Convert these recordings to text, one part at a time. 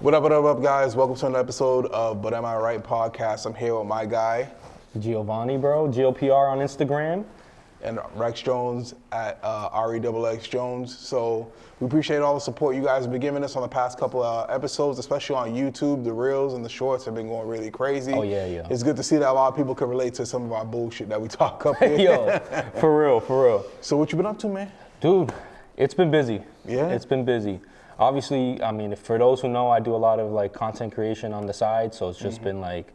What up, guys? Welcome to another episode of But Am I Right podcast. I'm here with my guy. Giovanni, bro. GOPR on Instagram. And Rex Jones at REXX Jones. So we appreciate all the support you guys have been giving us on the past couple of episodes, especially on YouTube. The reels and the shorts have been going really crazy. Oh, yeah. It's good to see that a lot of people can relate to some of our bullshit that we talk up here. Yo, for real. So what you been up to, man? Dude, it's been busy. Yeah? It's been busy. Obviously, I mean, for those who know, I do a lot of like content creation on the side. So it's just been like,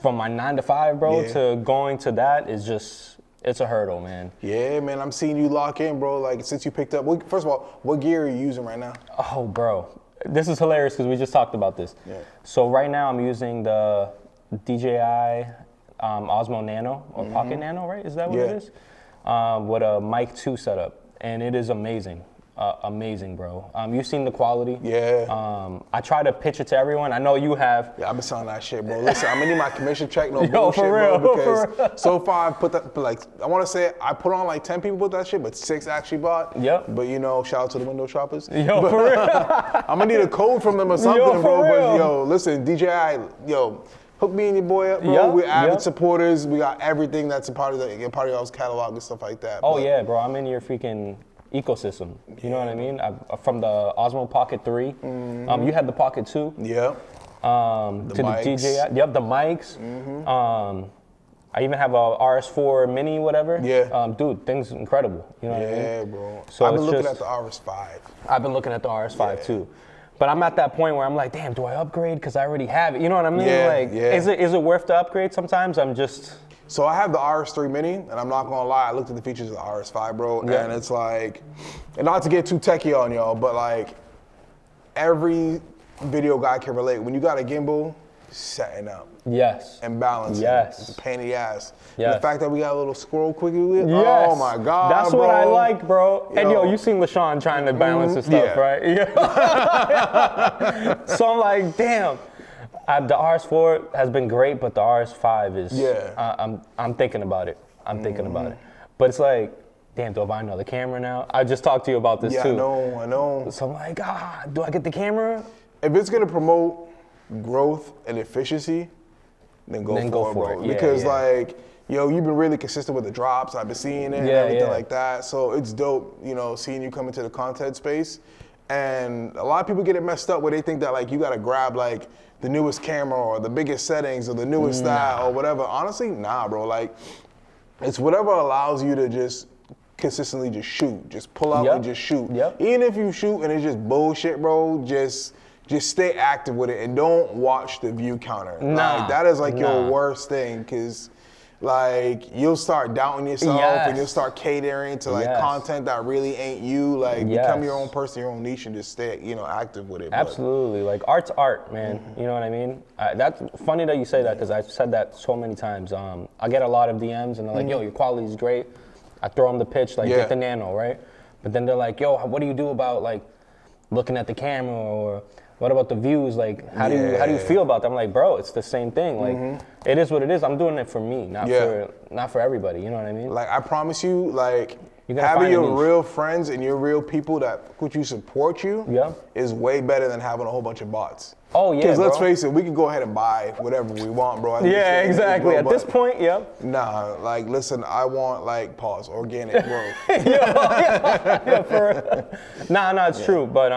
from my 9 to 5, bro, to going to that is just, it's a hurdle, man. Yeah, man, I'm seeing you lock in, bro. Like, since you picked up, first of all, what gear are you using right now? Oh, bro. This is hilarious because we just talked about this. Yeah. So right now I'm using the DJI Osmo Nano or Pocket Nano, right? Is that what it is? With a Mic 2 setup. And it is amazing. Amazing, bro. You've seen the quality. Yeah. I try to pitch it to everyone. I know you have. Yeah, I've been selling that shit, bro. Listen, I'm gonna need my commission check, no Yo, bullshit, for real, bro. Because for real. so far I put that, like, I want to say I put on like 10 people with that shit, but 6 actually bought. Yep. But you know, shout out to the window shoppers. Yo, for real. I'm gonna need a code from them or something, Yo, for bro. real. But yo, listen, DJI, hook me and your boy up, bro. Yep, We're avid yep. supporters. We got everything that's a part of y'all's catalog and stuff like that. Oh, but, yeah, bro. I'm in your freaking ecosystem. You know what I mean? From the Osmo Pocket 3. You had the Pocket 2. Yeah. To the mics. DJI. Yep, the mics. I even have a RS4 Mini, whatever. Yeah. Dude, thing's incredible. You know what I mean? Yeah, bro. So I've been it's looking just- at the RS5. I've been looking at the RS5 too. But I'm at that point where I'm like, damn, do I upgrade? Because I already have it. You know what I mean? Yeah, like, yeah. is it worth the upgrade sometimes? I'm just... So I have the RS3 Mini, and I'm not gonna lie, I looked at the features of the RS5, bro, and it's like, and not to get too techie on y'all, but like, every video guy can relate. When you got a gimbal, setting up Yes. and balancing, Yes. it's a pain in the ass. Yes. And the fact that we got a little squirrel quickie with, Yes. oh my God, That's bro. what I like, bro. And Yo. you seen LaShawn trying to balance the stuff, yeah. right? Yeah. So I'm like, damn. The RS4 has been great, but the RS5 is. Yeah. I'm thinking about it. Thinking about it. But it's like, damn, do I buy another camera now? I just talked to you about this Yeah, too. I know. So I'm like, do I get the camera? If it's gonna promote growth and efficiency, then go for it, bro. Yeah, Because yeah. like, you've been really consistent with the drops. I've been seeing it and Yeah, everything yeah. like that. So it's dope, seeing you come into the content space. And a lot of people get it messed up where they think that like you gotta grab like the newest camera or the biggest settings or the newest style or whatever. Honestly, nah, bro. Like, it's whatever allows you to just consistently just shoot. Just pull out and just shoot. Yep. Even if you shoot and it's just bullshit, bro, just stay active with it and don't watch the view counter. Like, that is like your worst thing, because like you'll start doubting yourself and you'll start catering to like content that really ain't you. Like become your own person, your own niche, and just stay active with it. Absolutely. Like art's art, man. You know what I mean? That's funny that you say that, because I've said that so many times. I get a lot of DMs and they're like, yo, your quality is great. I throw them the pitch, like get the Nano, right? But then they're like, yo, what do you do about like looking at the camera, or what about the views? Like, how do you feel about that? I'm like, bro, it's the same thing. Like, it is what it is. I'm doing it for me, not for everybody. You know what I mean? Like, I promise you, like, gotta having find a your niche. real friends and your real people that you support you is way better than having a whole bunch of bots. Oh yeah, Because let's bro. face it, we can go ahead and buy whatever we want, bro. Yeah, exactly. Bro, At this point, Nah, like, listen, I want like organic growth. Nah, it's true. But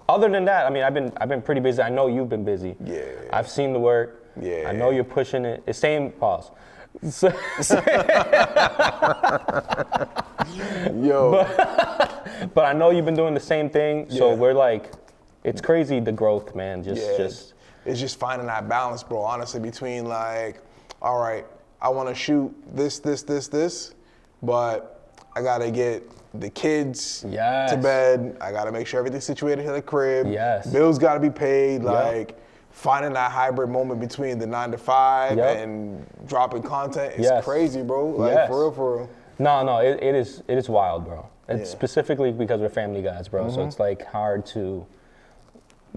other than that, I mean, I've been pretty busy. I know you've been busy. Yeah. I've seen the work. Yeah. I know you're pushing it. It's same pause. So, Yo. but I know you've been doing the same thing. So we're like, it's crazy, the growth, man. Just It's just finding that balance, bro, honestly, between like, all right, I want to shoot this, but I got to get the kids to bed. I got to make sure everything's situated in the crib. Yes. Bills got to be paid. Like, finding that hybrid moment between the 9 to 5 and dropping content is crazy, bro. Like, for real. No, it is wild, bro. It's specifically because we're family guys, bro. So it's like hard to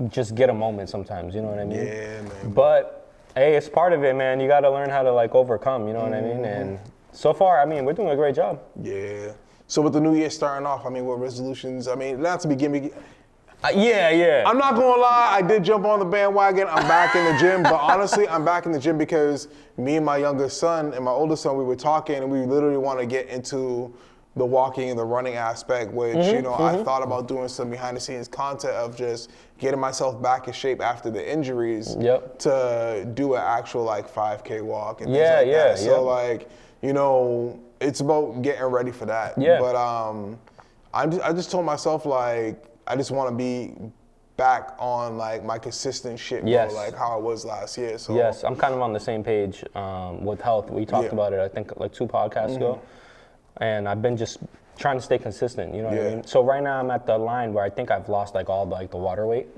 just get a moment sometimes, you know what I mean? Yeah, man. But hey, it's part of it, man. You got to learn how to like overcome, you know what I mean? And so far, I mean, we're doing a great job. Yeah. So with the new year starting off, I mean, what resolutions? I mean, not to be gimmicky. Yeah. I'm not gonna lie, I did jump on the bandwagon. I'm back in the gym, but honestly, I'm back in the gym because me and my youngest son and my oldest son, we were talking, and we literally want to get into the walking and the running aspect, which, I thought about doing some behind the scenes content of just getting myself back in shape after the injuries to do an actual like 5K walk and things like that. So like, it's about getting ready for that. Yeah. But I just told myself like, I just want to be back on like my consistent shit, bro, like how I was last year. So yes, I'm kind of on the same page with health. We talked about it, I think, like 2 podcasts ago. And I've been just trying to stay consistent, you know what I mean? So right now I'm at the line where I think I've lost like all like the water weight.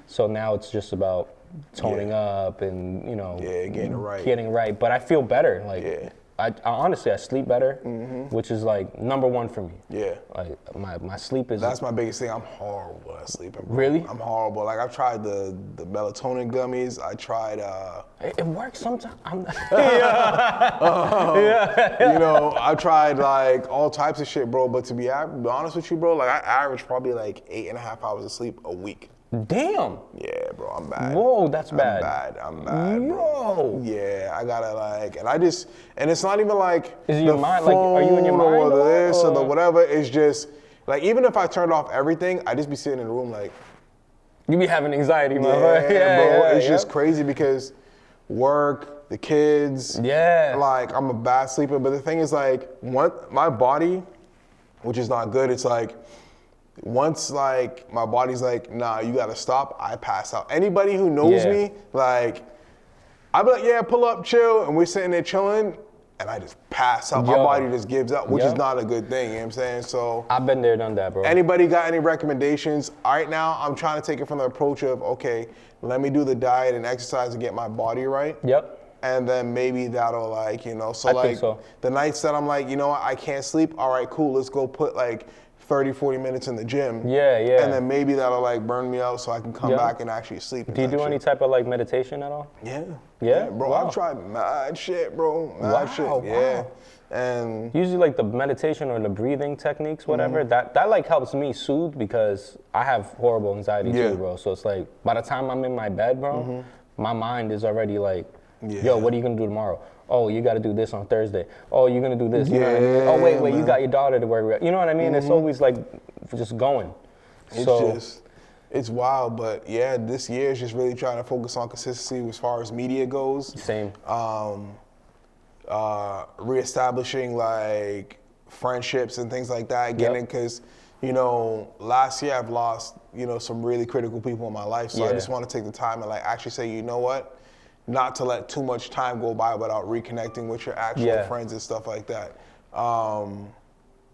So now it's just about toning up and, getting right. But I feel better. Like I honestly, I sleep better, which is like number 1 for me. Yeah. Like my sleep is. That's my biggest thing. I'm horrible at sleeping, bro. Really? I'm horrible. Like I've tried the melatonin gummies. I tried. It works sometimes. I tried like all types of shit, bro. But to be honest with you, bro, like I average probably like 8.5 hours of sleep a week. Damn. Yeah, bro, I'm bad. Whoa, that's bad. I'm bad, bro. Yeah, I gotta like, and it's not even like is it your mind? Like, are you in your mind or this or the whatever? It's just like even if I turned off everything, I just be sitting in the room like. You be having anxiety, man. Bro. It's just crazy because work, the kids. Yeah. Like I'm a bad sleeper, but the thing is like, my body, which is not good. It's like. Once like my body's like, nah, you gotta stop, I pass out. Anybody who knows me, like, I'd be like, yeah, pull up, chill, and we're sitting there chilling, and I just pass out. My body just gives up, which is not a good thing, you know what I'm saying? So I've been there, done that, bro. Anybody got any recommendations? Right now, I'm trying to take it from the approach of, okay, let me do the diet and exercise to get my body right. And then maybe that'll like, so I think the nights that I'm like, I can't sleep, all right, cool, let's go put like 30, 40 minutes in the gym. And then maybe that'll like burn me out so I can come back and actually sleep. Do you do any type of like meditation at all? Yeah, bro. I've tried mad shit, bro. Mad shit. Yeah. And usually like the meditation or the breathing techniques, whatever, that like helps me soothe because I have horrible anxiety too, bro. So it's like by the time I'm in my bed, bro, my mind is already like, yo, what are you gonna do tomorrow? Oh, you got to do this on Thursday. Oh, you're going to do this. You know what I mean? Oh, wait, you got your daughter to worry about. You know what I mean? It's always like just going. It's wild, but yeah, this year is just really trying to focus on consistency as far as media goes. Same. Reestablishing like friendships and things like that. Getting, because, last year I've lost, some really critical people in my life. So I just want to take the time and like actually say, you know what? Not to let too much time go by without reconnecting with your actual friends and stuff like that.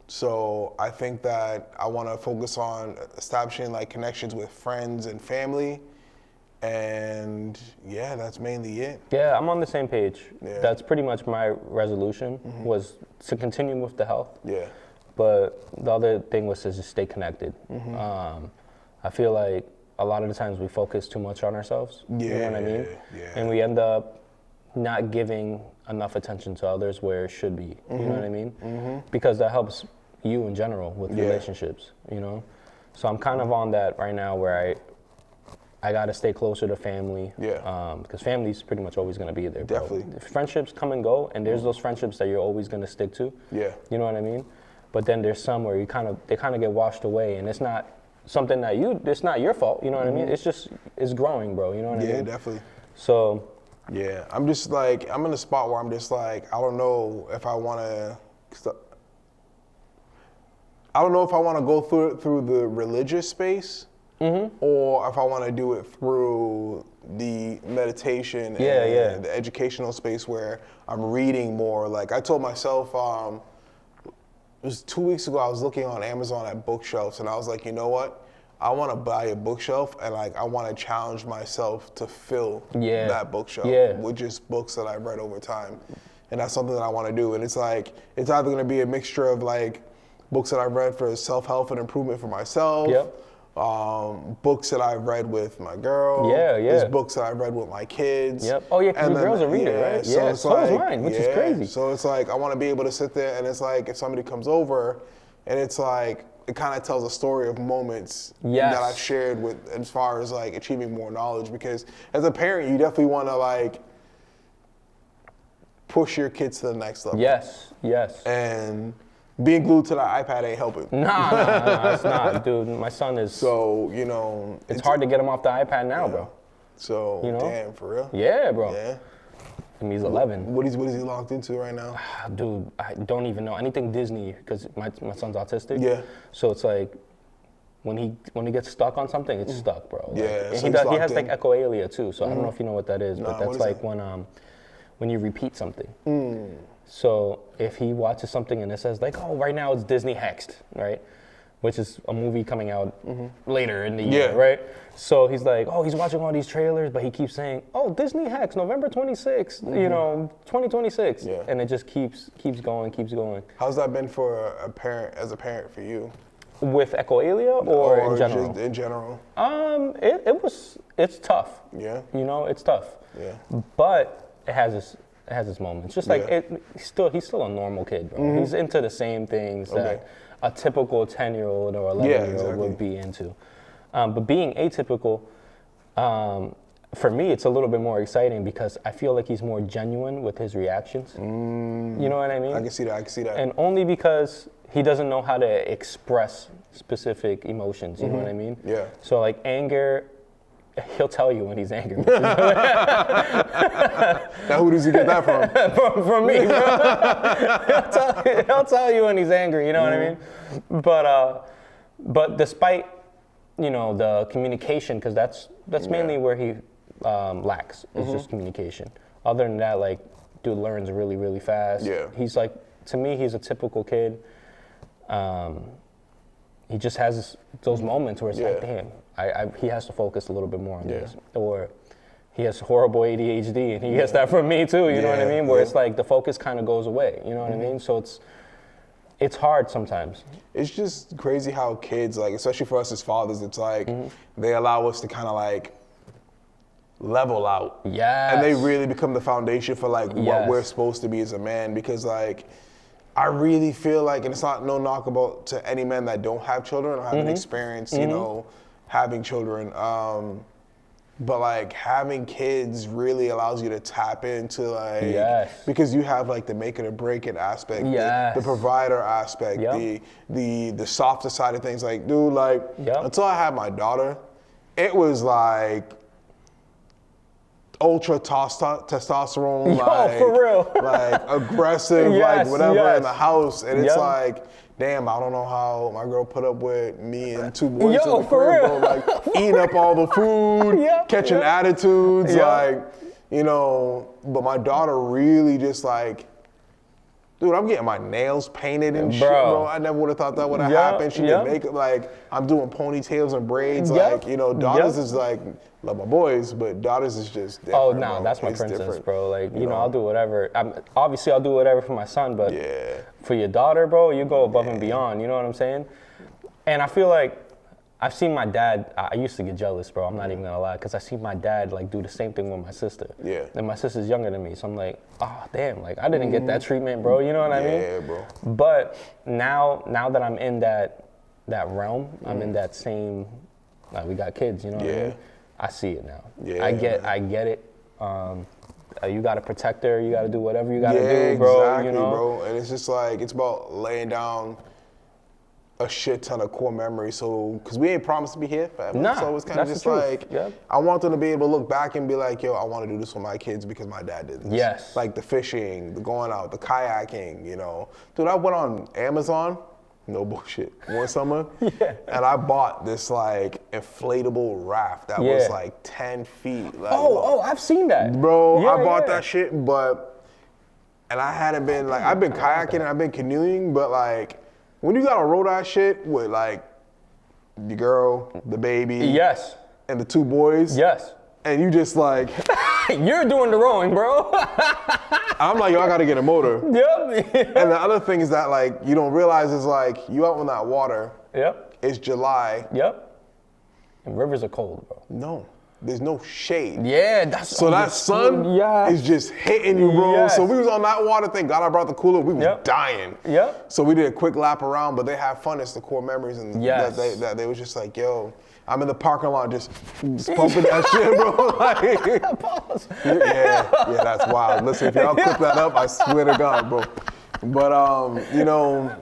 So I think that I want to focus on establishing like connections with friends and family. And yeah, that's mainly it. Yeah, I'm on the same page. That's pretty much my resolution was to continue with the health. But the other thing was to just stay connected. I feel like a lot of the times we focus too much on ourselves, you know what I mean? And we end up not giving enough attention to others where it should be, you know what I mean? Because that helps you in general with relationships, So I'm kind of on that right now where I gotta stay closer to family, because family's pretty much always gonna be there, bro. Definitely. Friendships come and go, and there's those friendships that you're always gonna stick to, you know what I mean? But then there's some where they kind of get washed away, and it's not something that it's not your fault, you know what I mean? It's growing, bro, you know what I mean? Yeah, definitely. So. Yeah, I'm just like, I'm in a spot where I'm just like, I don't know if I want to go through the religious space or if I want to do it through the meditation and the educational space where I'm reading more. Like I told myself, it was 2 weeks ago, I was looking on Amazon at bookshelves and I was like, you know what? I want to buy a bookshelf and like I want to challenge myself to fill that bookshelf with just books that I've read over time. And that's something that I want to do. And it's like, it's either going to be a mixture of like books that I've read for self-help and improvement for myself, books that I've read with my girl, there's books that I've read with my kids. Oh yeah, because your girl's a reader, right? So so is mine, which is crazy. So it's like, I want to be able to sit there and it's like, if somebody comes over and it's like, it kind of tells a story of moments Yes. that I've shared with, as far as like achieving more knowledge. Because as a parent, you definitely want to like push your kids to the next level. Yes, yes. And being glued to the iPad ain't helping. Nah, it's not, dude. My son is. So, you know. It's hard to get him off the iPad now, bro. So, You know? damn, for real? Yeah, bro. Yeah. And he's 11. What is he locked into right now? Dude, I don't even know anything Disney because my son's autistic. Yeah. So it's like when he gets stuck on something, it's stuck, bro. Like, Yeah, and so he he's he has locked like in. echolalia too. So I don't know if you know what that is, Nah, but that's what is like that? when you repeat something. So if he watches something and it says like, oh, right now it's Disney Hexed, right? Which is a movie coming out later in the year, Yeah. right? So he's like, oh, he's watching all these trailers, but he keeps saying, oh, Disney Hex, November 26th, 2026. Yeah. And it just keeps going. How's that been for a parent, as a parent for you? With echolalia or in general? Just in general? It's tough. Yeah. You know, it's tough. Yeah. But it has its moments. Just like Yeah. he's still a normal kid, bro. He's into the same things Okay. that a typical 10-year-old or 11-year-old exactly. would be into. But being atypical, for me, it's a little bit more exciting because I feel like he's more genuine with his reactions. You know what I mean? I can see that. And only because he doesn't know how to express specific emotions. You know what I mean? Yeah. So like anger, he'll tell you when he's angry. Now, who does he get that from? from me, bro. he'll tell you when he's angry, you know what I mean? But despite, you know, the communication, because that's mainly where he lacks, is just communication. Other than that, like, dude learns really, really fast. Yeah. He's like, to me, he's a typical kid. He just has those moments where it's like, damn, he has to focus a little bit more on this. Or he has horrible ADHD, and he gets that from me too, you know what I mean? Where it's like the focus kind of goes away, you know what I mean? So it's hard sometimes. It's just crazy how kids, like, especially for us as fathers, it's like they allow us to kind of like level out. Yes. And they really become the foundation for like what Yes. we're supposed to be as a man, because like I really feel like, and it's not no knock about to any men that don't have children or haven't experienced, you know, having children. But like having kids really allows you to tap into like, Yes. because you have like the make it or break it aspect, Yes. the provider aspect, Yep. the softer side of things. Like, dude, like Yep. until I had my daughter, it was like ultra testosterone, Yo, like, for real. like aggressive, Yes, like whatever yes. in the house, and it's Yep. like, damn, I don't know how my girl put up with me and two boys Yo, in the for crib, real. bro, like eating up all the food, Yep, catching yep. attitudes, Yep. like, you know. But my daughter really just like, dude, I'm getting my nails painted and shit, bro. I never would have thought that would have Yep, happened. She yep. did makeup, like, I'm doing ponytails and braids, Yep, like, you know, daughters yep. is like, love my boys, but daughters is just different, Oh, no, bro. that's my It's princess, different, bro. Like, you know, I'll do whatever. Obviously, I'll do whatever for my son, but Yeah. for your daughter, bro, you go above and beyond. You know what I'm saying? And I feel like I've seen my dad. I used to get jealous, bro. I'm not even gonna lie, because I see my dad like do the same thing with my sister. Yeah. And my sister's younger than me, so I'm like, oh damn, like I didn't get that treatment, bro. You know what I mean? Yeah, bro. But now that I'm in that realm, I'm in that same. Like we got kids, you know what I Yeah. mean? I see it now. Yeah, I get it. You gotta protect her. You gotta do whatever you gotta do, bro. Exactly, You know, bro. And it's just like, it's about laying down a shit ton of core memories. So, because we ain't promised to be here forever. Nah, so it's kind of that's just the truth. like, Yep. I want them to be able to look back and be like, yo, I want to do this with my kids because my dad did this. Yes. Like the fishing, the going out, the kayaking, you know. Dude, I went on Amazon, no bullshit, one summer, and I bought this like inflatable raft that was Yeah. like 10 feet. Like, Oh, I've seen that, Bro, Yeah, I bought yeah. that shit, and I hadn't been, like, I've been kayaking and I've been canoeing, but like, when you gotta roll that shit with like, the girl, the baby, Yes. and the two boys, Yes. and you just like, You're doing the rowing, bro. I'm like, yo, I gotta get a motor. Yep. And the other thing is that like, you don't realize is like, you out in that water, Yep. it's July. Yep. And rivers are cold, bro. No. there's no shade. Yeah, that's so that sun is just hitting you, bro. Yes. So we was on that water. Thank God I brought the cooler. We was dying. Yep. So we did a quick lap around, but they have fun. It's the core memories, and that they was just like, yo, I'm in the parking lot just pumping that shit, bro. Like, yeah, that's wild. Listen, if y'all clip that up, I swear to God, bro. But you know,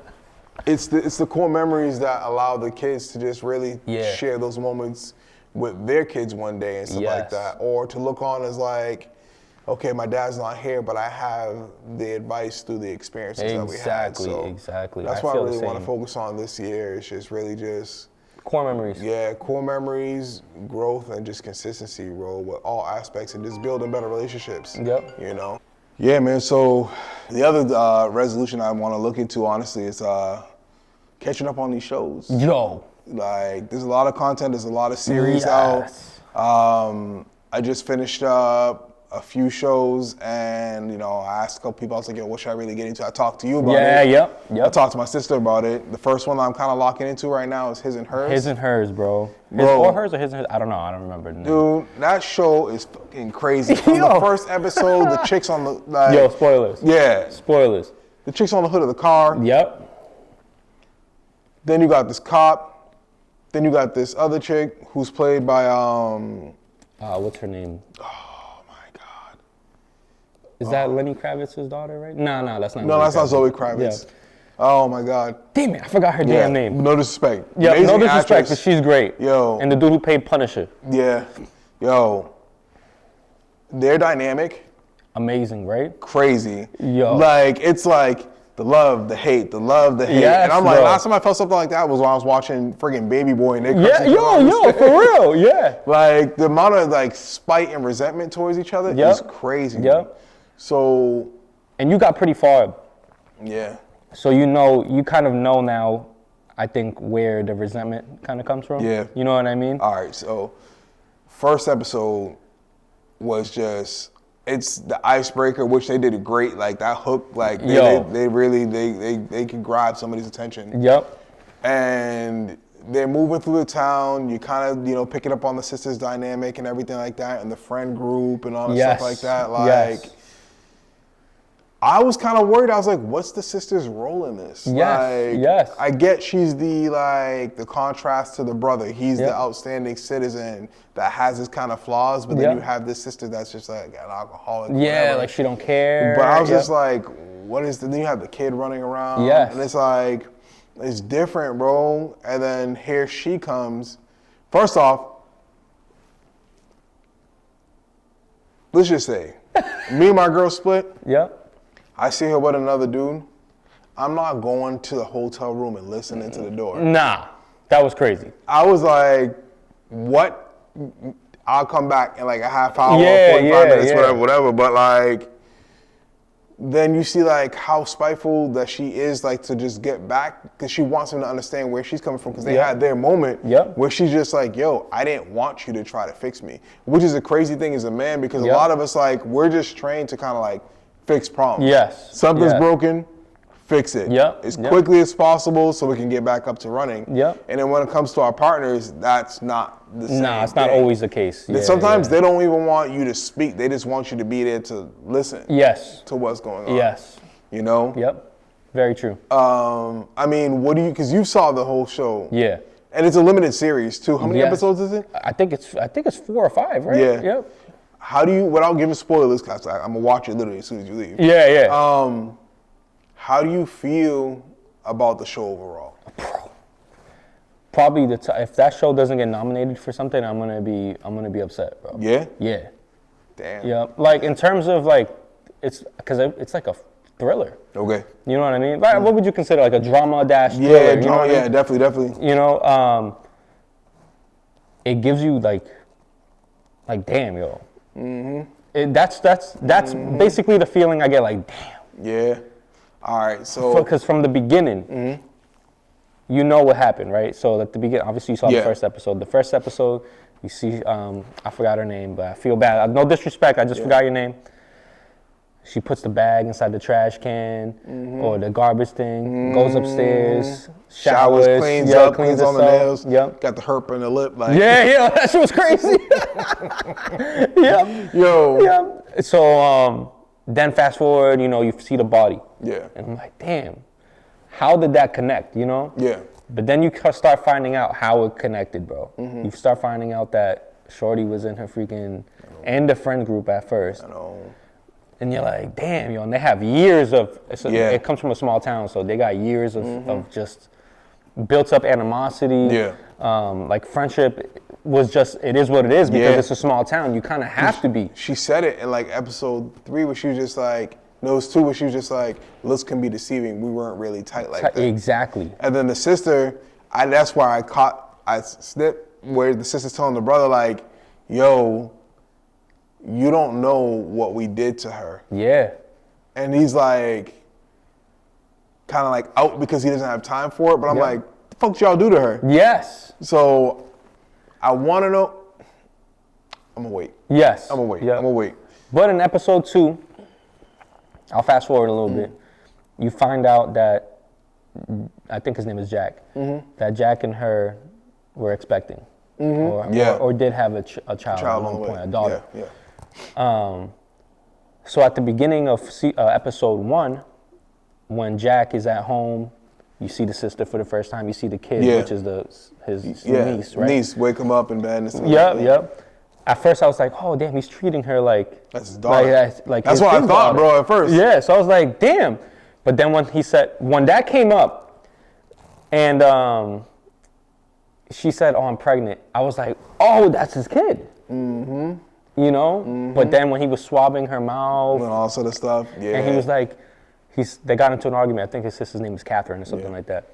it's the core memories that allow the kids to just really share those moments with their kids one day and stuff like that, or to look on as like, okay, my dad's not here, but I have the advice through the experiences that we had. So Exactly. That's what I really want to focus on this year. It's just really just core memories. Yeah, core memories, growth, and just consistency, bro, with all aspects, and just building better relationships. Yep. You know. Yeah, man. So the other resolution I want to look into, honestly, is catching up on these shows. Yo. Like, there's a lot of content, there's a lot of series out. I just finished up a few shows, and you know, I asked a couple people, I was like, yo, what should I really get into? I talked to you about it. Yep. I talked to my sister about it. The first one that I'm kind of locking into right now is His and Hers. His and Hers, bro. His or Hers or His and Hers? I don't know. I don't remember the name. Dude, that show is fucking crazy. From the first episode, the chicks on the like, yo, spoilers. Yeah. Spoilers. The chicks on the hood of the car. Yep. Then you got this cop. Then you got this other chick who's played by what's her name? Oh my God. Is that Lenny Kravitz's daughter, right? No, that's not. No, that's not Zoe Kravitz. Yeah. Oh my God. Damn it, I forgot her damn name. No disrespect. Yeah, no disrespect, but she's great. Yo. And the dude who played Punisher. Yeah. Yo. Their dynamic. Amazing, right? Crazy. Yo. Like, it's like the love, the hate, the love, the hate. Yes, and I'm like, bro. last time I felt something like that was when I was watching friggin' Baby Boy and they yo, for real, yeah. Like, the amount of like spite and resentment towards each other is crazy. Yep. So. And you got pretty far. Yeah. So you kind of know now, I think, where the resentment kind of comes from. Yeah. You know what I mean? All right, so first episode was just, it's the icebreaker, which they did great. Like that hook, like they really can grab somebody's attention. Yep. And they're moving through the town. You kind of, you know, picking up on the sisters' dynamic and everything like that, and the friend group and all that stuff like that. Like, I was kind of worried. I was like, what's the sister's role in this? Yes. I get she's the contrast to the brother. He's the outstanding citizen that has his kind of flaws, but then you have this sister that's just like an alcoholic. Yeah, whatever. like she don't care. But I was just like, what is then you have the kid running around. Yes. And it's like, it's different, bro. And then here she comes. First off, let's just say, me and my girl split. Yep. I see her with another dude. I'm not going to the hotel room and listening to the door. Nah, that was crazy. I was like, what? I'll come back in like a half hour, 45 minutes, whatever. But like, then you see like how spiteful that she is, like to just get back, because she wants him to understand where she's coming from, because they had their moment where she's just like, yo, I didn't want you to try to fix me, which is a crazy thing as a man, because a lot of us, like, we're just trained to kind of like fix problems. Yes. Something's broken, fix it. As quickly as possible so we can get back up to running. And then when it comes to our partners, that's not the same. Nah, it's not always the case. Sometimes they don't even want you to speak. They just want you to be there to listen. To what's going on. You know? Yep. Very true. I mean, because you saw the whole show. Yeah. And it's a limited series too. How many episodes is it? I think it's 4 or 5, right? Yeah. Yep. How do you, without giving spoilers, because I'm going to watch it literally as soon as you leave. How do you feel about the show overall? Probably if that show doesn't get nominated for something, I'm gonna be upset, bro. Yeah? Yeah. Damn. Yeah. Like in terms of like, it's like a thriller. Okay. You know what I mean? Like, what would you consider like a drama dash thriller? Yeah, you know what I mean? definitely. You know, it gives you like damn, yo. That's basically the feeling I get, like, damn. Yeah. All right, so. Because from the beginning, you know what happened, right? So at the beginning, obviously you saw the first episode. The first episode, you see, I forgot her name, but I feel bad. No disrespect, I just forgot your name. She puts the bag inside the trash can or the garbage thing, goes upstairs, showers, cleans up, cleans on the nails. Yep. Got the herp in the lip. Like. Yeah, that shit was crazy. Yeah. Yo. Yeah. So then fast forward, you see the body. Yeah. And I'm like, damn, how did that connect, Yeah. But then you start finding out how it connected, bro. You start finding out that Shorty was in her freaking, and the friend group at first. I know. And you're like, damn, and they have years of, it comes from a small town, so they got years of just built up animosity. Yeah. Like friendship was just, it is what it is because it's a small town. You kind of have to be. She said it in like episode 3 where she was just like, no, it was 2 where she was just like, looks can be deceiving. We weren't really tight like that. Exactly. And then the sister, that's why I snipped where the sister's telling the brother like, yo, you don't know what we did to her. Yeah. And he's like, kind of like out because he doesn't have time for it. But I'm like, the fuck y'all do to her? Yes. So I want to know. I'm going to wait. Yes. I'm going to wait. Yep. I'm going to wait. But in episode 2, I'll fast forward a little bit. You find out that, I think his name is Jack, that Jack and her were expecting. Or did have a child at one point, a daughter. Yeah. So at the beginning of episode 1, when Jack is at home, you see the sister for the first time. You see the kid, which is his niece, right? Niece, wake him up in bed and stuff. Yep. At first, I was like, "Oh, damn, he's treating her like that's his daughter." Like that's what I thought, bro. At first, yeah. So I was like, "Damn," but then when that came up, and she said, "Oh, I'm pregnant," I was like, "Oh, that's his kid." But then when he was swabbing her mouth and all sort of stuff, and he was like, they got into an argument. I think his sister's name is Catherine or something like that.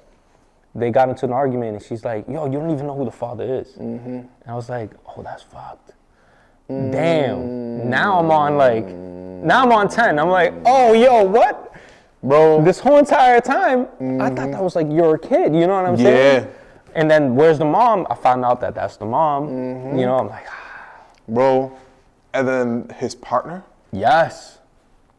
They got into an argument, and she's like, "Yo, you don't even know who the father is." And I was like, "Oh, that's fucked." Damn. Now I'm on 10. I'm like, "Oh, yo, what?" Bro. This whole entire time, I thought that was like your kid. You know what I'm saying? Yeah. And then where's the mom? I found out that that's the mom. I'm like, bro. And then his partner. yes,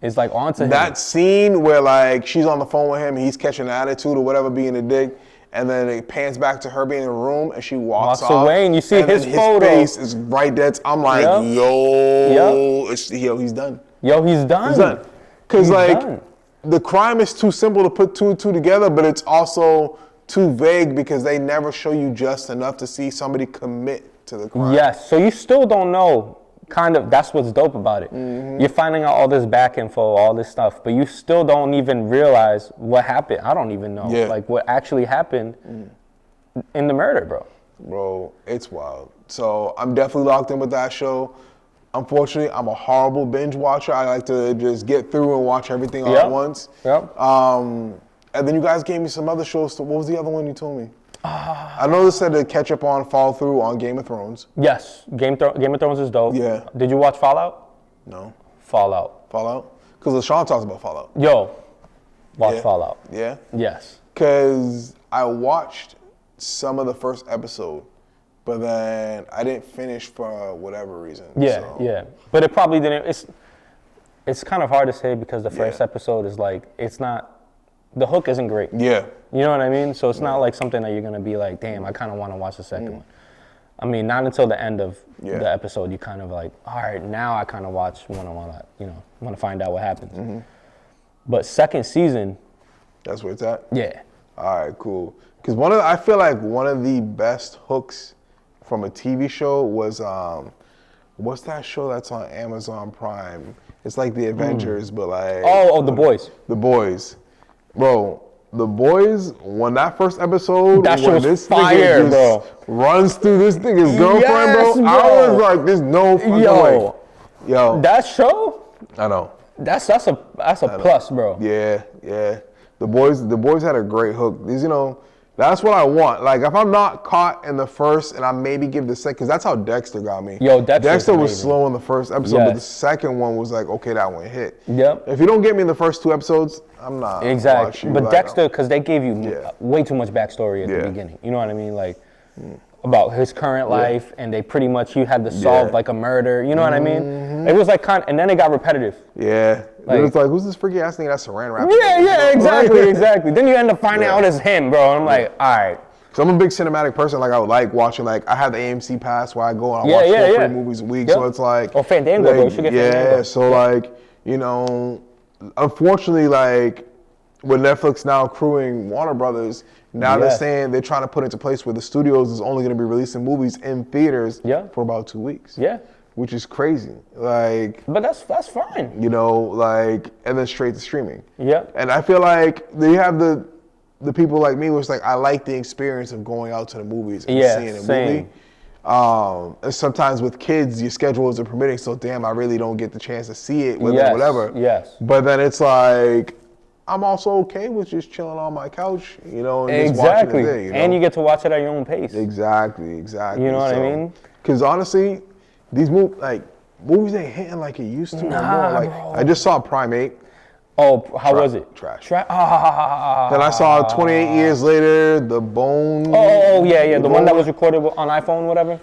it's like onto him. That scene where like she's on the phone with him, he's catching an attitude or whatever, being a dick, and then it pans back to her being in the room, and she walks off, away, and you see his photo. His face is right there. I'm like, yo, he's done. Yo, he's done. He's done. Because like the crime is too simple to put 2 and 2 together, but it's also too vague because they never show you just enough to see somebody commit to the crime. Yes, so you still don't know. Kind of, that's what's dope about it. You're finding out all this back info, all this stuff, but you still don't even realize what happened. I don't even know, like what actually happened in the murder, bro. Bro, it's wild. So I'm definitely locked in with that show. Unfortunately, I'm a horrible binge watcher. I like to just get through and watch everything all at once. And then you guys gave me some other shows. What was the other one you told me? I know they said to catch up on, follow through on Game of Thrones. Yes, Game of Thrones is dope. Yeah. Did you watch Fallout? No. Fallout. Because LaShawn talks about Fallout. Yo, watch Fallout. Yeah? Yes. Because I watched some of the first episode, but then I didn't finish for whatever reason. Yeah. But it probably didn't. It's kind of hard to say because the first episode is like, it's not, the hook isn't great. Yeah. You know what I mean? So it's not like something that you're going to be like, damn, I kind of want to watch the second one. I mean, not until the end of the episode, you kind of like, all right, now I kind of watch when I want to find out what happens. But second season. That's where it's at? Yeah. All right, cool. Because I feel like one of the best hooks from a TV show was, what's that show that's on Amazon Prime? It's like The Avengers, but like. Oh, The Boys. The Boys. Bro. The Boys, when that first episode, that when this fire, bro, runs through this nigga's girlfriend, bro, I was like, there's no fucking way. Yo, that show, I know. That's a plus, bro. Yeah. The boys had a great hook. These, that's what I want. Like, if I'm not caught in the first, and I maybe give the second, because that's how Dexter got me. Yo, Dexter was slow in the first episode, but the second one was like, okay, that one hit. Yep. If you don't get me in the first 2 episodes, I'm not. Exactly. But like, Dexter, because they gave you way too much backstory at the beginning. You know what I mean? Like, about his current life, and they pretty much, you had to solve like a murder, you know what I mean? It was like and then it got repetitive. Yeah. Like, it was like, who's this freaky ass nigga that's saran wrap? Yeah, exactly. Then you end up finding out it's him, bro, and I'm like, all right. So I'm a big cinematic person. Like, I would like watching, like, I have the AMC pass where I go and I watch 2 or 3 movies a week. So it's like, or Fandango, like, bro. You should get Fandango. So like, you know, unfortunately, like, with Netflix now crewing Warner Brothers, now they're saying they're trying to put into place where the studios is only going to be releasing movies in theaters for about 2 weeks. Yeah. Which is crazy. Like, but that's fine. You know, like, and then straight to streaming. Yeah. And I feel like they have the people like me, which like I like the experience of going out to the movies and seeing a movie. And sometimes with kids, your schedule isn't permitting, so damn, I really don't get the chance to see it with them, whatever. Yes. But then it's like, I'm also okay with just chilling on my couch, you know, and just watching the day, you know? And you get to watch it at your own pace. Exactly. You know what I mean? Because honestly, these movies ain't hitting like it used to no more. Like, bro. I just saw Primate. Oh, how was it? Trash. Then I saw 28 years later, The Bone. Oh, yeah. The one that was recorded on iPhone, whatever.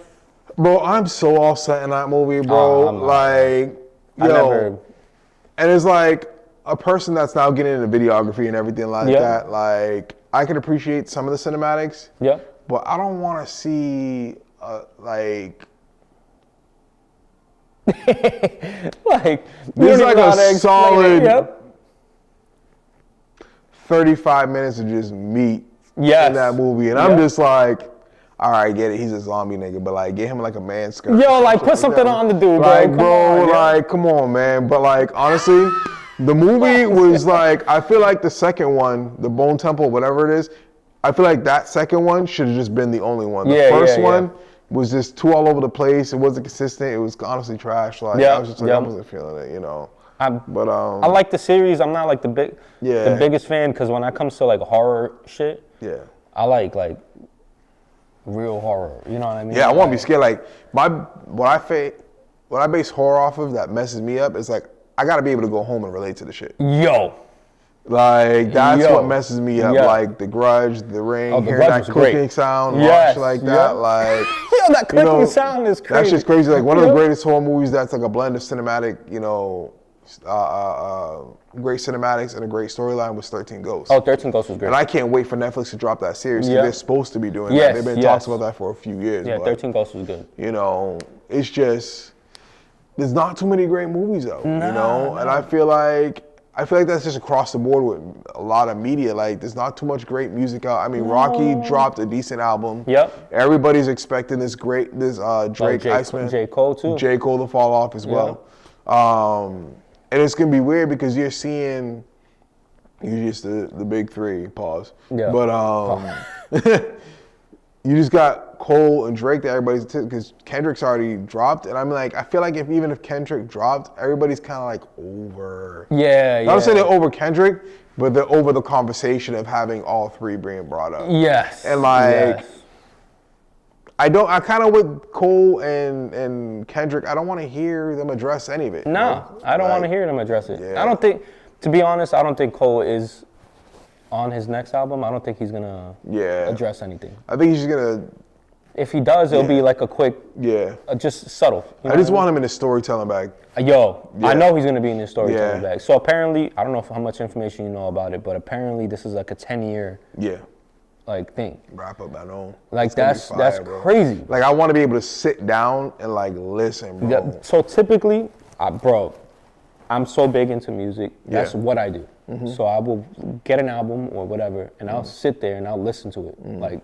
Bro, I'm so all set in that movie, bro. And it's like a person that's now getting into videography and everything like that. Like, I can appreciate some of the cinematics. Yeah. But I don't want to see like there's like a solid 35 minutes of just meat in that movie. And I'm just like, all right, get it. He's a zombie nigga, but like, get him like a man skirt. Yo, like, put something on the dude, like, bro. Come on, man. But like, honestly, the movie was like, I feel like the second one, the Bone Temple, whatever it is, I feel like that second one should have just been the only one. The first one was just too all over the place. It wasn't consistent. It was honestly trash. Like, I was just like, I wasn't feeling it, you know. I like the series. I'm not like the biggest fan, because when it comes to like horror shit, I like real horror. You know what I mean? Yeah, I want to be scared. Like what I base horror off of that messes me up is like, I gotta be able to go home and relate to the shit. Like, that's what messes me up. Like The Grudge, The Ring, hearing that clicking sound, shit like that. Like, that clicking sound is crazy. That's just crazy. Like, one of the greatest horror movies that's like a blend of cinematic, you know, great cinematics and a great storyline was 13 Ghosts. Oh, 13 Ghosts was great. And I can't wait for Netflix to drop that series, because they're supposed to be doing that. They've been talking about that for a few years. Yeah, 13 Ghosts was good. You know, it's just, there's not too many great movies out, you know? And I feel like that's just across the board with a lot of media. Like, there's not too much great music out. I mean, Rocky dropped a decent album. Everybody's expecting this Drake, Iceman. J. Cole too. J. Cole to fall off as well. And it's gonna be weird because you're seeing, just the big three, pause. Yeah. But you just got Cole and Drake that everybody's, because Kendrick's already dropped, and I'm like, I feel like even if Kendrick dropped, everybody's kind of like over. Yeah. Not to say they're over Kendrick, but they're over the conversation of having all three being brought up. Yes. And like, I kind of with Cole and Kendrick, I don't want to hear them address any of it. No, I don't want to hear them address it. Yeah. I don't think, to be honest, I don't think Cole is on his next album. I don't think he's gonna address anything. I think he's just gonna. If he does, it'll be like a quick, just subtle. I just want him in his storytelling bag. I know he's gonna be in his storytelling bag. So apparently, I don't know how much information you know about it, but apparently this is like a 10-year like thing. Wrap up, I know. Like, that's crazy. Like, I want to be able to sit down and like listen, bro. Yeah, so typically, bro, I'm so big into music. That's what I do. Mm-hmm. So I will get an album or whatever, and I'll sit there and I'll listen to it, like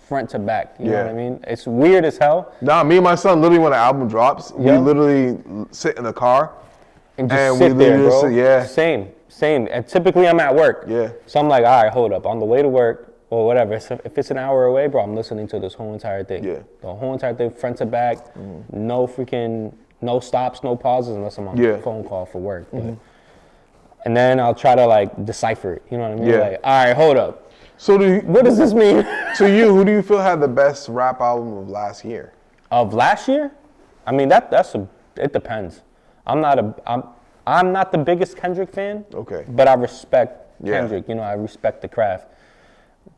front to back. You know what I mean? It's weird as hell. Nah, me and my son, literally when an album drops, we literally sit in the car and just sit there, bro. Same. And typically I'm at work. Yeah. So I'm like, all right, hold up. On the way to work or whatever, so if it's an hour away, bro, I'm listening to this whole entire thing. Yeah. The whole entire thing, front to back, no stops, no pauses, unless I'm on a phone call for work. But, and then I'll try to like decipher it. You know what I mean? Yeah. Like, all right, hold up. So what does this mean? To you, who do you feel had the best rap album of last year? Of last year? I mean, it depends. I'm not the biggest Kendrick fan. Okay. But I respect Kendrick. You know, I respect the craft.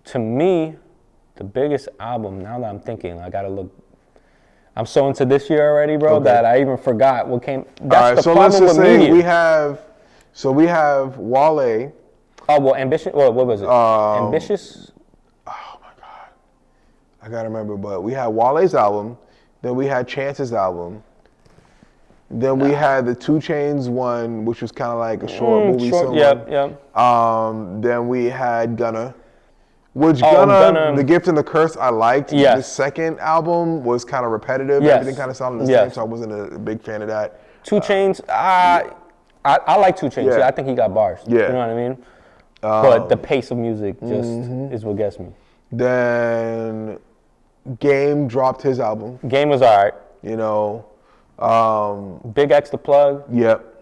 To me, The biggest album, now that I'm thinking, I gotta look. I'm so into this year already, bro, that I even forgot what came. That's the problem with media. we have Wale. Oh, well, Ambitious, what was it? Ambitious? Oh my God. I gotta remember, but we had Wale's album, then we had Chance's album, then we had the 2 Chainz one, which was kind of like a short movie. Yep. Then we had Gunna. Which Gunna, The Gift and the Curse, I liked. Yes. The second album was kind of repetitive. Yes. Everything kind of sounded the same, so I wasn't a big fan of that. 2 Chainz, I like 2 Chainz. Yeah, I think he got bars. Yeah. You know what I mean? But the pace of music just is what gets me. Then Game dropped his album. Game was all right. You know. Big X The Plug. Yep.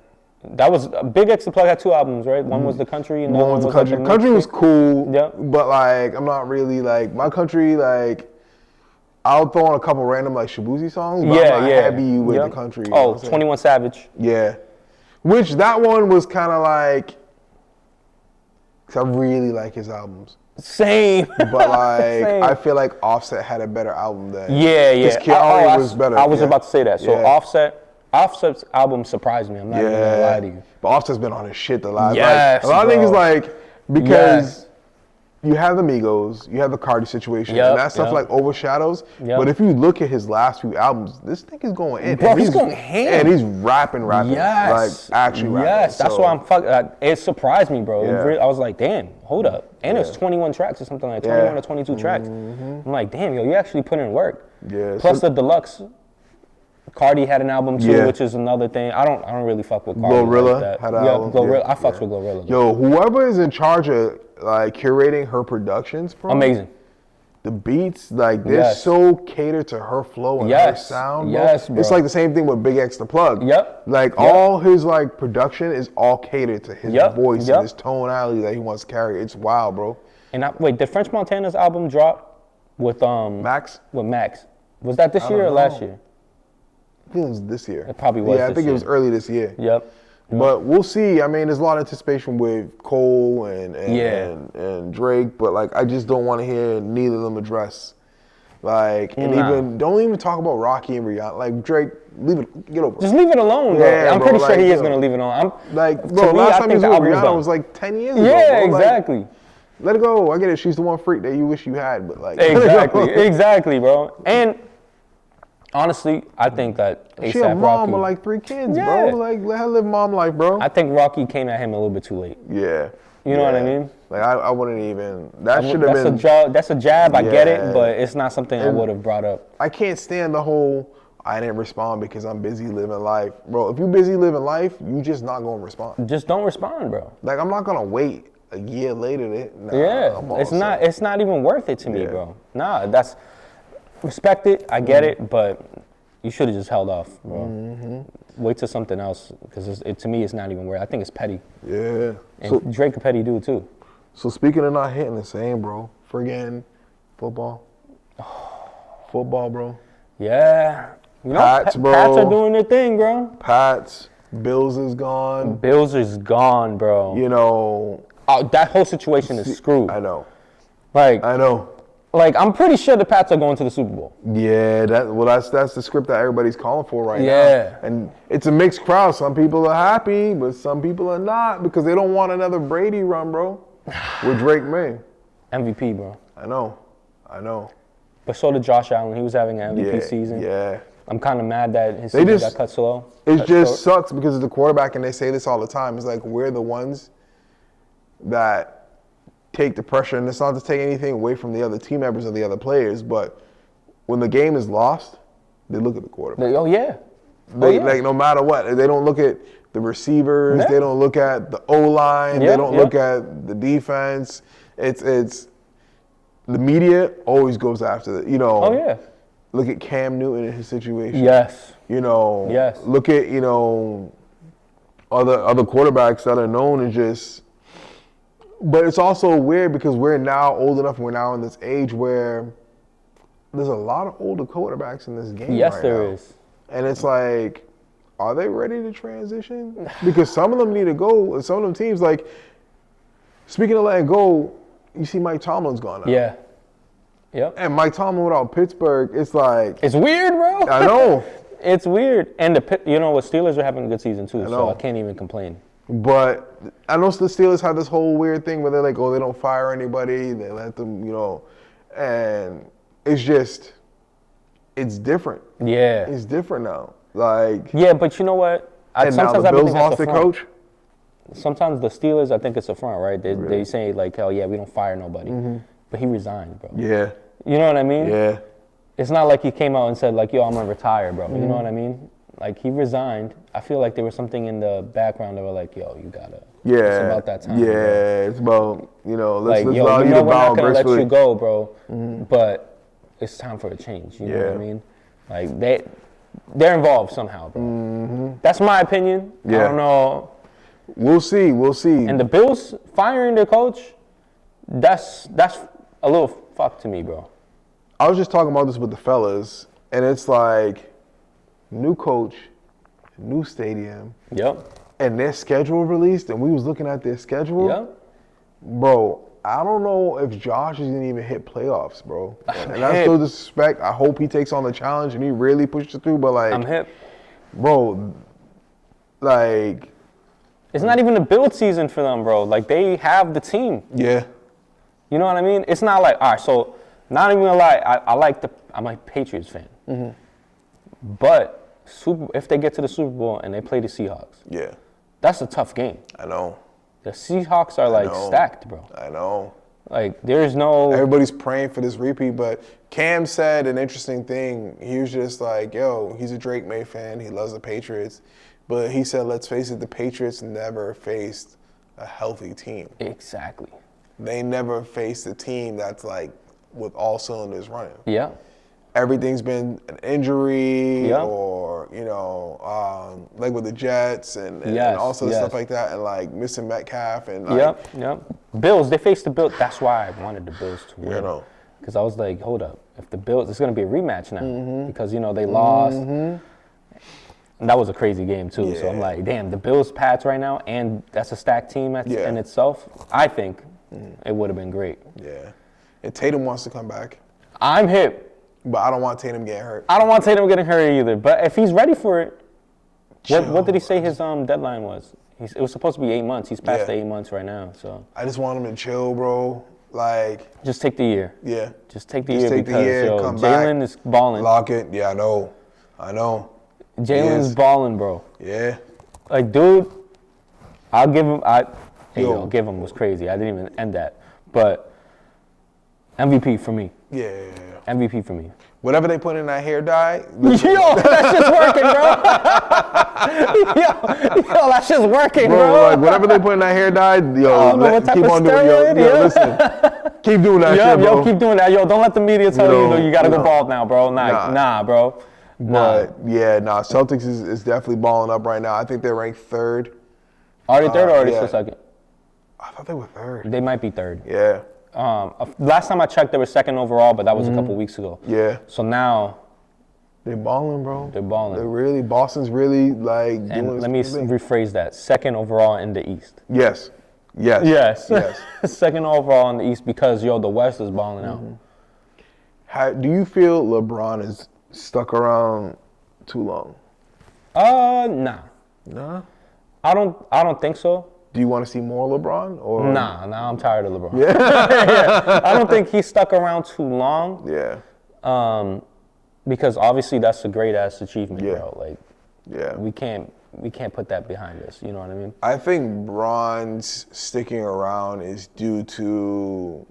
That was Big X The Plug had 2 albums, right? One was The Country and one was The Country. Like Country was cool. Yep. But like, I'm not really like my Country. Like, I'll throw on a couple random like Shabuzi songs. But I'm not happy with The Country. Oh, 21 Savage. Yeah. Which that one was kind of like. Cause I really like his albums. Same. But like, I feel like Offset had a better album than. Yeah. Because Kiari was better. I was about to say that. So Offset's album surprised me. I'm not even gonna lie to you. But Offset's been on his shit the last. Yes, like, a lot of niggas like because you have the Migos, you have the Cardi situation, and that stuff like overshadows. But if you look at his last few albums, this nigga's going in. Bro, he's going ham. And he's rapping. Yes. Like actually rapping. Yes, that's why I'm fucking. It surprised me, bro. Yeah. I was like, damn, hold up. And it's 21 tracks or something like 21 or 22 tracks. I'm like, damn, yo, you actually put in work. Yeah. Plus the deluxe. Cardi had an album too, which is another thing. I don't really fuck with Cardi. Glorilla had an album. Glorilla. I fucks with Glorilla. Yo, whoever is in charge of like curating her productions, bro. Amazing. The beats, like they're so catered to her flow and her sound. Bro. Yes, bro. It's like the same thing with Big X The Plug. Yep. Like all his like production is all catered to his voice and his tonality that he wants to carry. It's wild, bro. And wait, did French Montana's album drop with Max? With Max. Was that this year or last year? I think it was this year. It probably was. Yeah, I think it was early this year. Yep. But we'll see. I mean, there's a lot of anticipation with Cole and Drake, but like I just don't want to hear neither of them address. Like, and don't even talk about Rocky and Rihanna. Like Drake, get over it. Just leave it alone, bro. Yeah, I'm pretty sure he is gonna leave it alone. Last time he was with Rihanna was like 10 years ago. Yeah, exactly. Like, let it go. I get it. She's the one freak that you wish you had, but like exactly, bro. And honestly, I think that she a mom with like 3 kids, bro. Like, let her live mom life, bro. I think Rocky came at him a little bit too late. Yeah. You know what I mean? Like, I wouldn't even. That should have been. That's a jab. I get it, but it's not something I would have brought up. I can't stand the whole. I didn't respond because I'm busy living life, bro. If you busy living life, you just not gonna respond. Just don't respond, bro. Like, I'm not gonna wait a year later. It's not even worth it to me, bro. Nah, that's respect it. I get it, but you should have just held off, bro. Wait till something else, because to me, it's not even worth it. I think it's petty. Yeah. And Drake a petty dude, too. So speaking of not hitting the same, bro, friggin' football. Football, bro. Yeah. You know, Pats, bro. Pats are doing their thing, bro. Pats. Bills is gone. Bills is gone, bro. You know. Oh, that whole situation is screwed. I know. I know. Like, I'm pretty sure the Pats are going to the Super Bowl. Yeah, that's the script that everybody's calling for right now. And it's a mixed crowd. Some people are happy, but some people are not because they don't want another Brady run, bro. With Drake May. MVP, bro. I know. But so did Josh Allen. He was having an MVP season. Yeah. I'm kind of mad that his season got cut slow. It just sucks because of the quarterback, and they say this all the time. It's like we're the ones that take the pressure, and it's not to take anything away from the other team members or the other players, but when the game is lost, they look at the quarterback. Like, no matter what, they don't look at the receivers, they don't look at the O-line, they don't look at the defense. It's the media always goes after the, look at Cam Newton and his situation. Yes. Look at, other quarterbacks that are known as just. But it's also weird because we're now old enough, we're now in this age where there's a lot of older quarterbacks in this game Yes, there is. And it's like, are they ready to transition? Because some of them need to go, and some of them teams, like, speaking of letting go, you see Mike Tomlin's gone now. Yeah. Yep. And Mike Tomlin without Pittsburgh, it's like It's weird, bro. I know. It's weird. And you know what? Steelers are having a good season too, I know. so I can't even complain. But I know the Steelers have this whole weird thing where they're like, oh, they don't fire anybody, they let them, and it's just, it's different. Yeah. It's different now. Like. Yeah, but you know what? And now the Bills lost their coach. Sometimes the Steelers, I think it's a front, right? They say like, hell yeah, we don't fire nobody. But he resigned, bro. Yeah. You know what I mean? Yeah. It's not like he came out and said like, yo, I'm gonna retire, bro. You know what I mean? Like he resigned. I feel like there was something in the background that were like, yo, you gotta. Yeah. It's about that time. Yeah, bro. it's about, let's like, allow yo, you to we're not gonna let gracefully. you go, bro. But it's time for a change. You know what I mean? Like they're involved somehow, bro. That's my opinion. Yeah. I don't know. We'll see. And And the Bills firing their coach, that's a little fuck to me, bro. I was just talking about this with the fellas, and it's like, new coach, new stadium, Yep. and their schedule released, and we was looking at their schedule. Yep. Bro, I don't know if Josh is gonna even hit playoffs, bro. And hip. that's no disrespect. I hope he takes on the challenge and he really pushes it through. But like, I'm hip. bro, like, It's not even a build season for them, bro. Like they have the team. yeah, You know what I mean? It's not like, all right, so not even gonna lie, I'm a Patriots fan. But if they get to the Super Bowl and they play the Seahawks, yeah, that's a tough game. I know, The Seahawks are like stacked, bro. I know. Like there's no. Everybody's praying for this repeat, but Cam said an interesting thing. He was just like, yo, he's a Drake May fan. He loves the Patriots. But he said, let's face it, the Patriots never faced a healthy team. Exactly. They never faced a team that's like with all cylinders running. Yeah. Everything's been an injury Yeah. or, like with the Jets and Yes, all sorts yes. of stuff like that and like missing Metcalf and like, Yep. Bills, they faced the Bills. That's why I wanted the Bills to win. You know. Because I was like, hold up. If the Bills, it's going to be a rematch now. Because, they lost. And that was a crazy game, too. So I'm Yeah. like, damn, the Bills Pats right now, and that's a stacked team in itself. I think it would have been great. yeah. And Tatum wants to come back, I'm hip. but I don't want Tatum getting hurt. I don't want Tatum getting hurt either. But if he's ready for it, what Chill. did he say his deadline was? It was supposed to be 8 months. He's past Yeah. the 8 months right now. So I just want him to chill, bro. Like, just take the year. yeah. Just take the Just year take the because year, come back. Jalen is balling. Lock it. Yeah, I know. Jalen's Yes. balling, bro. Yeah. Like, dude, I'll give him. Yo. Give him was crazy. I didn't even end that, but MVP for me. Yeah. MVP for me. Whatever they put in that hair dye. Yo, that shit's working, bro. yo, that shit's working, bro. Like whatever they put in that hair dye, don't know what type keep of on doing. steroid, Yo, yeah. listen, keep doing that shit, bro. Yo, keep doing that. Yo, don't let the media tell you gotta go bald now, bro. Nah, bro. But yeah, Celtics is definitely balling up right now. I think they're ranked third. Are they third or are they yeah. still second? I thought they were third. They might be third. Yeah. Last time I checked, they were second overall, but that was a couple weeks ago. Yeah. So now They're balling, bro. they're balling. They're really, Boston's really like doing And let me this thing. rephrase that. Second overall in the East. Yes. Yes. Yes. Second overall in the East because, the West is balling out. Do you feel LeBron is stuck around too long? Nah. Nah. I don't think so. Do you want to see more LeBron? Or Nah, I'm tired of LeBron. Yeah. I don't think he's stuck around too long. Yeah. Because obviously that's a great ass achievement, Yeah. bro. Like Yeah. we can't put that behind us. You know what I mean? I think Bron's sticking around is due to,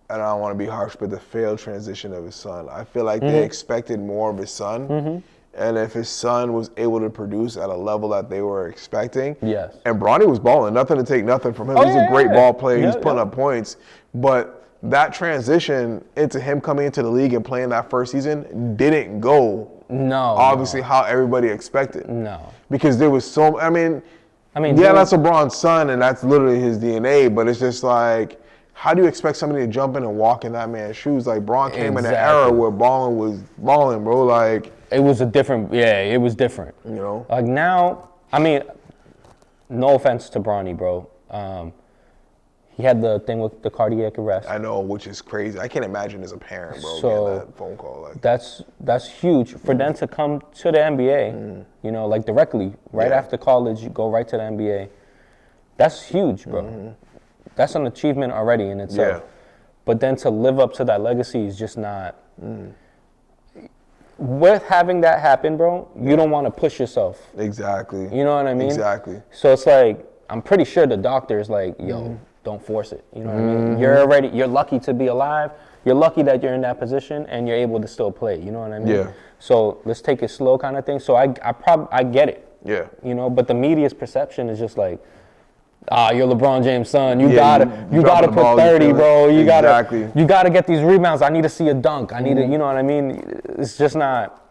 and I don't want to be harsh, but the failed transition of his son. I feel like they expected more of his son. And if his son was able to produce at a level that they were expecting, Yes. and Bronny was balling, nothing to take nothing from him. Oh, He's yeah, a great yeah. ball player. Yeah, He's putting yeah. up points. But that transition into him coming into the league and playing that first season didn't go obviously how everybody expected. No. Because there was so, I mean, dude, that's LeBron's son and that's literally his DNA, but it's just like, how do you expect somebody to jump in and walk in that man's shoes? Like, Bron came in an era where balling was balling, bro. Like, it was it was different. you know? Like now, I mean, no offense to Bronny, bro. He had the thing with the cardiac arrest. I know, which is crazy. I can't imagine as a parent, bro, So, getting that phone call. Like, that's huge for them to come to the NBA. You know, like directly right after college, you go right to the NBA. That's huge, bro. That's an achievement already in itself. Yeah. But then to live up to that legacy is just not. With having that happen, bro, you don't want to push yourself. exactly. You know what I mean? Exactly. So it's like, I'm pretty sure the doctor is like, yo, don't force it. You know what I mean? You're lucky to be alive. You're lucky that you're in that position and you're able to still play. You know what I mean? Yeah. So let's take it slow kind of thing. So I get it. Yeah. You know, but the media's perception is just like, you're LeBron James' son. You Yeah, you drop gotta the put ball, 30, you bro. You Exactly. gotta get these rebounds. I need to see a dunk. I need to, you know what I mean? It's just not.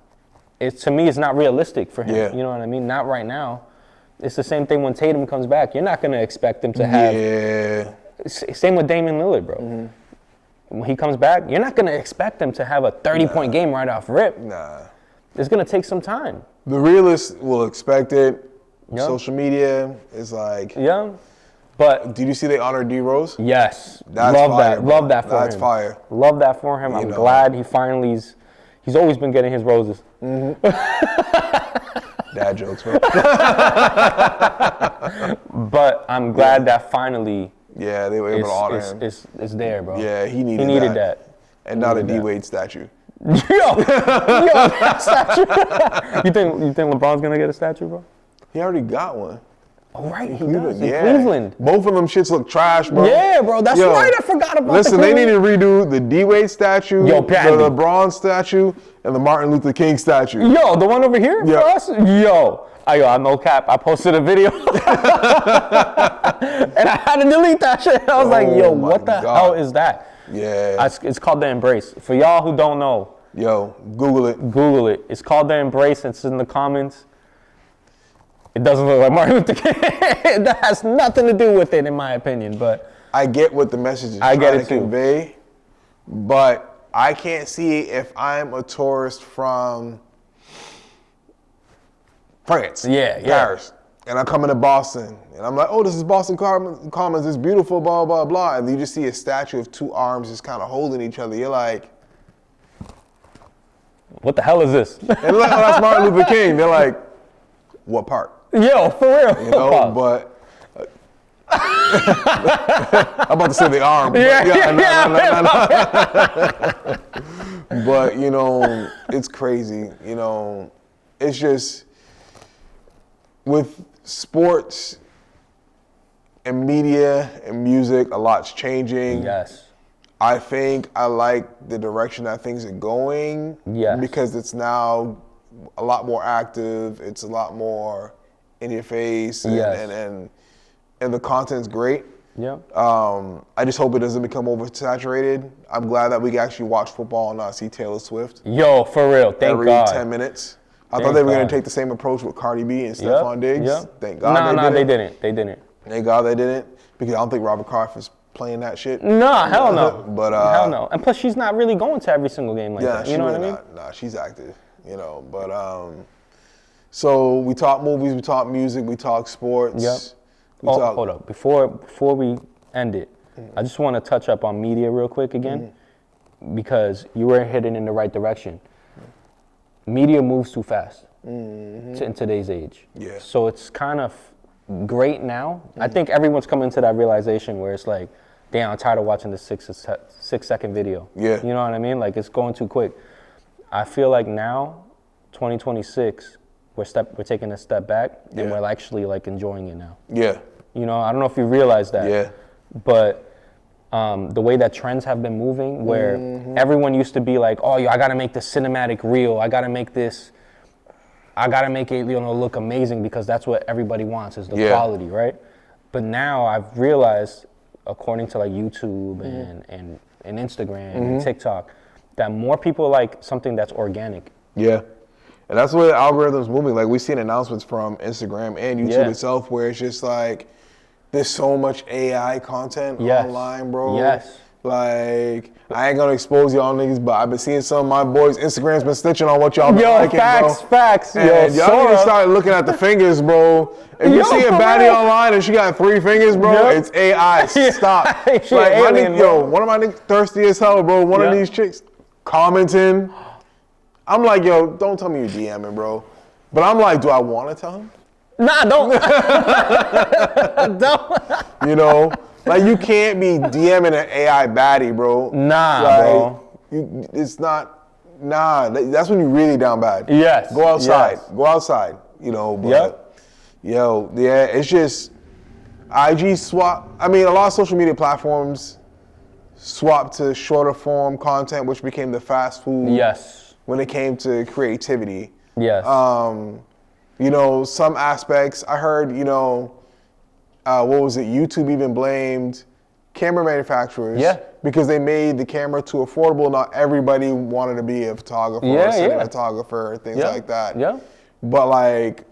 To me, it's not realistic for him. Yeah. You know what I mean? Not right now. It's the same thing when Tatum comes back. You're not gonna expect him to have. Yeah. Same with Damian Lillard, bro. When he comes back, you're not gonna expect him to have a 30-point game right off rip. Nah. It's gonna take some time. The realists will expect it. Yeah. Social media is like. Yeah. But Did you see they honored D Rose? yes, That's love fire, that. bro. Love that for him. That's fire. Love that for him. I'm know. glad he finally's. He's always been getting his roses. Dad jokes, man. But I'm glad that finally Yeah, they were able to honor him. it's there, bro. Yeah, he needed that. And not a needed that. D-Wade statue. Yo, that statue. you think LeBron's gonna get a statue, bro? He already got one. Oh, right, he Cleveland, does. In yeah. Cleveland. Both of them shits look trash, bro. Yeah, bro. That's right. I forgot about Listen, the they need Cleveland. to redo the D-Wade statue, Yo, the Patty. LeBron statue, and the Martin Luther King statue. Yo, the one over here Yeah. for us? Yo, I'm no cap. I posted a video. And I had to delete that shit. I was like, yo, my what the God. hell is that? Yeah. It's called The Embrace. For y'all who don't know, Yo, Google it. Google it. It's called The Embrace. It's in the comments. It doesn't look like Martin Luther King. That has nothing to do with it, in my opinion. But I get what the message is I get trying it to too. convey, but I can't see if I'm a tourist from France, Paris, and I'm coming to Boston, and I'm like, oh, this is Boston Commons, it's beautiful, blah, blah, blah, and you just see a statue of two arms just kind of holding each other. You're like, what the hell is this? and they're like, oh, that's Martin Luther King. They're like, what part? Yo, for real. You know, but I'm about to say the arm. But But, you know, it's crazy. You know, it's just with sports and media and music, a lot's changing. Yes. I think I like the direction that things are going. Yes. Because it's now a lot more active. It's a lot more in your face. And, Yes. and the content's great. Yeah. I just hope it doesn't become oversaturated. I'm glad that we can actually watch football and not see Taylor Swift Yo, for real. Thank every God. 10 minutes. I Thank thought they were going God. to take the same approach with Cardi B and Stephon Diggs. Yep. Thank God they didn't. They didn't. Thank God they didn't, because I don't think Robert Kraft is playing that shit. Nah, hell no. But hell no. And plus, she's not really going to every single game like that. You know what I mean? Nah, she's active, you know. But so we talk movies, we talk music, we talk sports. Yep. Hold up. Before we end it, I just want to touch up on media real quick again, because you were heading in the right direction. Media moves too fast in today's age. Yeah. So it's kind of great now. I think everyone's coming to that realization where it's like, damn, I'm tired of watching this 6-second video. Yeah. You know what I mean? Like, it's going too quick. I feel like now, 2026, we're taking a step back, and we're actually like enjoying it now. Yeah. You know, I don't know if you realize that. Yeah. But the way that trends have been moving, where everyone used to be like, oh, I got to make this cinematic reel. I got to make it, look amazing, because that's what everybody wants, is the quality, right? But now I've realized, according to like YouTube and Instagram and TikTok, that more people like something that's organic. Yeah. And that's where the algorithm's moving. Like, we've seen announcements from Instagram and YouTube itself, where it's just like, there's so much AI content online, bro. Yes. Like, I ain't gonna expose y'all niggas, but I've been seeing some of my boys' Instagram's been snitching on what y'all been liking, facts. And Yo, y'all need to start looking at the fingers, bro. If you see a baddie online and she got 3 fingers, bro, it's AI. Stop. Like, my nigga, one of my niggas thirsty as hell, bro. One of these chicks commenting. I'm like, yo, don't tell me you DMing, bro. But I'm like, do I want to tell him? Nah, don't. Don't. You know? Like, you can't be DMing an AI baddie, bro. Nah, like, bro. It's not, that's when you really down bad. Yes. Go outside. Yes. Go outside, you know, but, yo, yeah, it's just, IG swap, I mean, a lot of social media platforms swapped to shorter form content, which became the fast food. Yes. When it came to creativity. Yes. You know, some aspects, I heard, you know, what was it? YouTube even blamed camera manufacturers because they made the camera too affordable. Not everybody wanted to be a photographer or a cinematographer, things like that. Yeah. But like,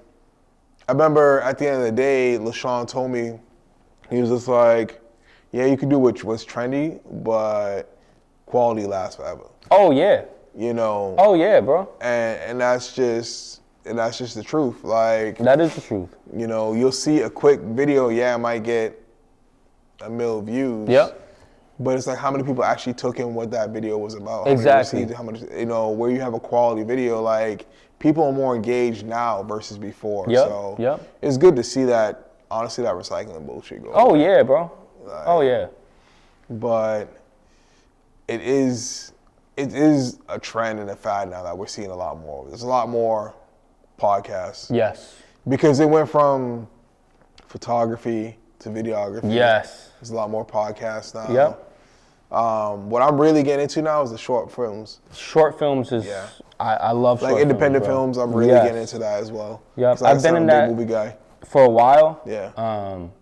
I remember at the end of the day, LaShawn told me, he was just like, yeah, you can do what's trendy, but quality lasts forever. Oh yeah. You know. Oh yeah, bro. And that's just the truth. Like, that is the truth. You know, you'll see a quick video, it might get 1 million views. Yep. But it's like how many people actually took in what that video was about. Exactly. How much, you know, where you have a quality video, like people are more engaged now versus before. Yep. So it's good to see that, honestly, that recycling bullshit go away. Yeah, bro. Like, oh yeah. But it is a trend and a fad now that we're seeing a lot more. There's a lot more podcasts. Yes. Because it went from photography to videography. Yes. There's a lot more podcasts now. Yep. What I'm really getting into now is the short films. Short films is, I love short films. Like independent films, I'm really getting into that as well. Yep. I've been in that movie guy for a while. Yeah.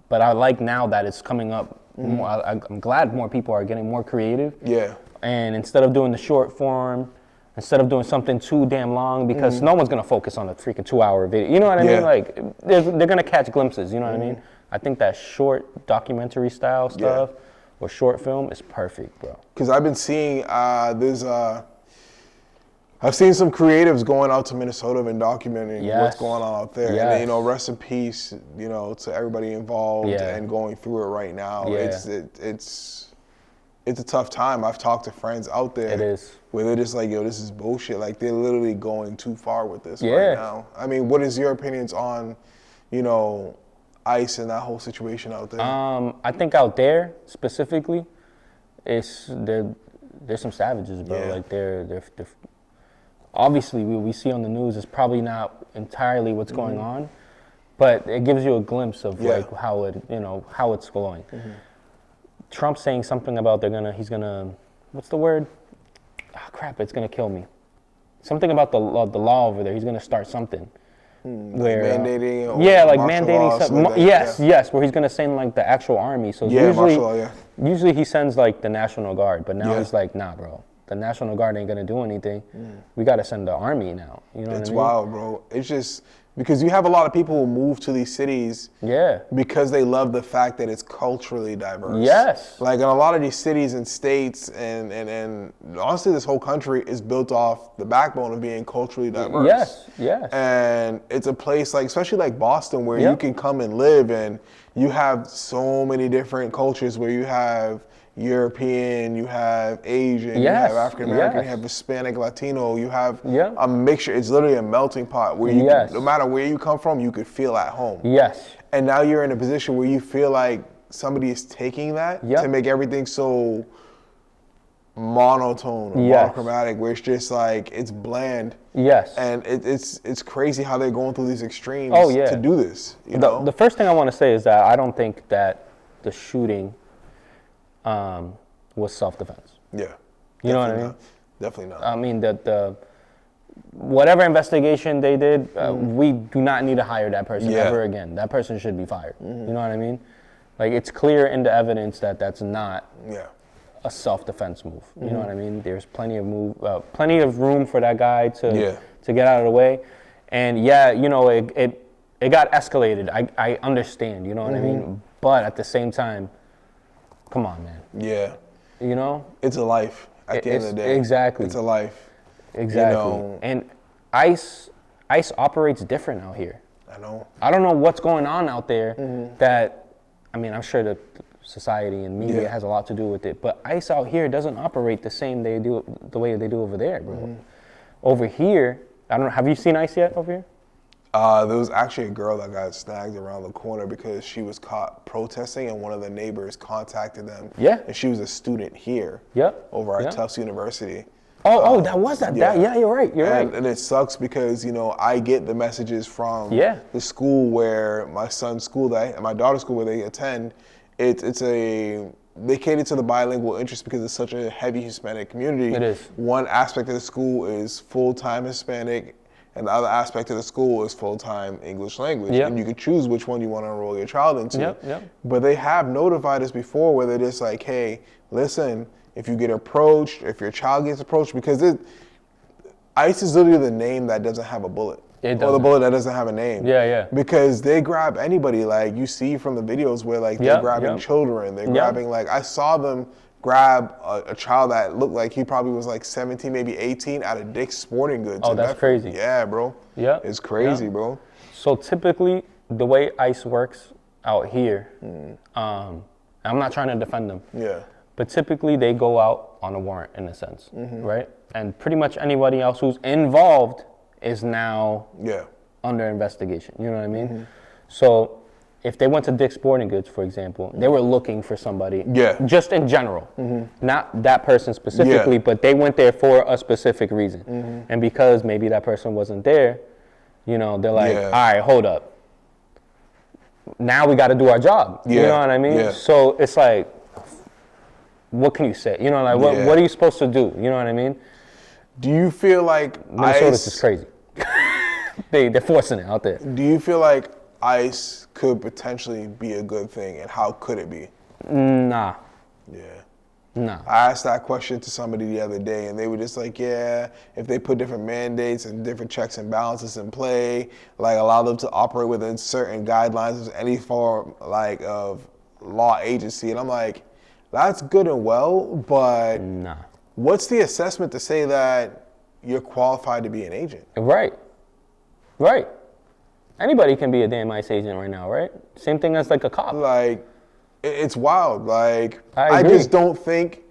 But I like now that it's coming up more. I'm glad more people are getting more creative. Yeah. And instead of doing the short form, instead of doing something too damn long, because no one's gonna focus on a freaking 2-hour video. You know what I mean? Like, they're gonna catch glimpses. You know what I mean? I think that short documentary style stuff or short film is perfect, bro. Because I've been seeing I've seen some creatives going out to Minnesota and documenting what's going on out there. And, you know, rest in peace, you know, to everybody involved and going through it right now. It's a tough time. I've talked to friends out there. It is. Where they're just like, yo, this is bullshit. Like, they're literally going too far with this right now. I mean, what is your opinions on, you know, ICE and that whole situation out there? I think out there specifically, there's some savages, bro. Like they're obviously we see on the news is probably not entirely what's going on, but it gives you a glimpse of like how it's going. Trump saying something about he's gonna what's the word? Ah, crap, it's gonna kill me. Something about the law over there. He's gonna start something. Where mandating like mandating something. Like yes, where he's gonna send like the actual army. So usually he sends like the National Guard, but now he's like, nah, bro. The National Guard ain't gonna do anything. We gotta send the army now. You know what I mean? It's wild, bro. It's just because you have a lot of people who move to these cities because they love the fact that it's culturally diverse. Yes. Like in a lot of these cities and states and honestly this whole country is built off the backbone of being culturally diverse. Yes. And it's a place like, especially like Boston, where you can come and live and you have so many different cultures where you have European, you have Asian, you have African American, you have Hispanic, Latino, you have a mixture. It's literally a melting pot where you can, no matter where you come from, you could feel at home. Yes. And now you're in a position where you feel like somebody is taking that to make everything so monotone or monochromatic, where it's just like, it's bland. Yes. And it's crazy how they're going through these extremes to do this. You know? The first thing I want to say is that I don't think that the shooting was self-defense. Yeah. You know what I mean? Definitely not. I mean, the whatever investigation they did, we do not need to hire that person ever again. That person should be fired. You know what I mean? Like, it's clear in the evidence that that's not a self-defense move. You know what I mean? There's plenty of room for that guy to get out of the way. And you know, it got escalated. I understand. You know what I mean? But at the same time, come on, man. Yeah. You know? It's a life at the end of the day. Exactly. It's a life. Exactly. You know? And ICE operates different out here. I know. I don't know what's going on out there that, I mean, I'm sure the society and media has a lot to do with it, but ICE out here doesn't operate the way they do over there, bro. Over here, I don't know, have you seen ICE yet over here? There was actually a girl that got snagged around the corner because she was caught protesting and one of the neighbors contacted them. Yeah. And she was a student here. Yep. Over at Tufts University. That was that. Yeah, you're right. You're right. And it sucks because, you know, I get the messages from the school where my son's school, my daughter's school where they attend. They cater to the bilingual interest because it's such a heavy Hispanic community. It is. One aspect of the school is full-time Hispanic, and the other aspect of the school is full-time English language. Yep. And you can choose which one you want to enroll your child into. Yep. But they have notified us before where they're just like, hey, listen, if you get approached, if your child gets approached, because ICE is literally the name that doesn't have a bullet. Or the bullet that doesn't have a name. Yeah. Because they grab anybody. Like, you see from the videos where, like, they're grabbing children. They're grabbing, like, I saw them grab a child that looked like he probably was, like, 17, maybe 18 out of Dick's Sporting Goods. Oh, that's crazy. Yeah, bro. Yeah. It's crazy, bro. So, typically, the way ICE works out here, I'm not trying to defend them. Yeah. But typically, they go out on a warrant, in a sense, right? And pretty much anybody else who's involved is now under investigation. You know what I mean? So if they went to Dick's Sporting Goods, for example, they were looking for somebody. Just in general. Not that person specifically, but they went there for a specific reason. And because maybe that person wasn't there, you know, they're like, all right, hold up. Now we got to do our job. You know what I mean? So it's like, what can you say? You know, like, what are you supposed to do? You know what I mean? Do you feel like Minnesota's just crazy. They're forcing it out there. Do you feel like ICE could potentially be a good thing, and how could it be? Nah. Yeah. Nah. I asked that question to somebody the other day, and they were just like, yeah, if they put different mandates and different checks and balances in play, like allow them to operate within certain guidelines of any form like of law agency. And I'm like, that's good and well, but what's the assessment to say that you're qualified to be an agent? Right. Anybody can be a damn ICE agent right now, right? Same thing as like a cop. Like, it's wild. Like, I just don't think